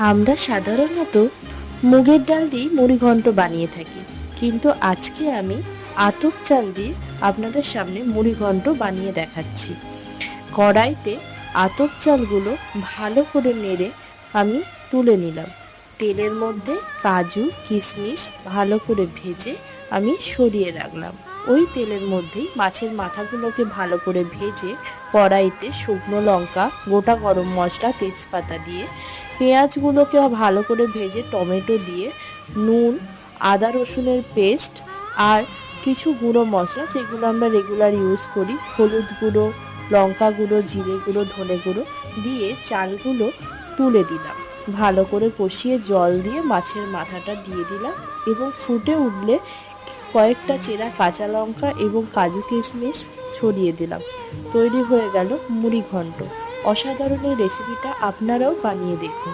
আমরা সাধারণত মুগের ডাল দিয়ে মুড়িঘণ্ট বানিয়ে থাকি, কিন্তু আজকে আমি আতপ চাল দিয়ে আপনাদের সামনে মুড়িঘণ্ট বানিয়ে দেখাচ্ছি। কড়াইতে আতপ চালগুলো ভালো করে নেড়ে আমি তুলে নিলাম। তেলের মধ্যে কাজু কিশমিশ ভালো করে ভেজে আমি সরিয়ে রাখলাম। ওই তেলের মধ্যেই মাছের মাথাগুলোকে ভালো করে ভেজে কড়াইতে শুকনো লঙ্কা, গোটা গরম মশলা, তেজপাতা দিয়ে পেঁয়াজগুলোকে ভালো করে ভেজে টমেটো দিয়ে নুন, আদা রসুনের পেস্ট আর কিছু গুঁড়ো মশলা যেগুলো আমরা রেগুলার ইউজ করি, হলুদ গুঁড়ো, লঙ্কা গুঁড়ো, জিরে গুঁড়ো, ধনে গুঁড়ো দিয়ে চালগুলো তুলে দিলাম। ভালো করে কষিয়ে জল দিয়ে মাছের মাথাটা দিয়ে দিলাম এবং ফুটে উঠলে কয়েকটা চেরা কাঁচা লঙ্কা এবং কাজু কিশমিশ ছড়িয়ে দিলাম। তৈরি হয়ে গেল মুড়িঘণ্ট। অসাধারণ এই রেসিপিটা আপনারাও বানিয়ে দেখুন।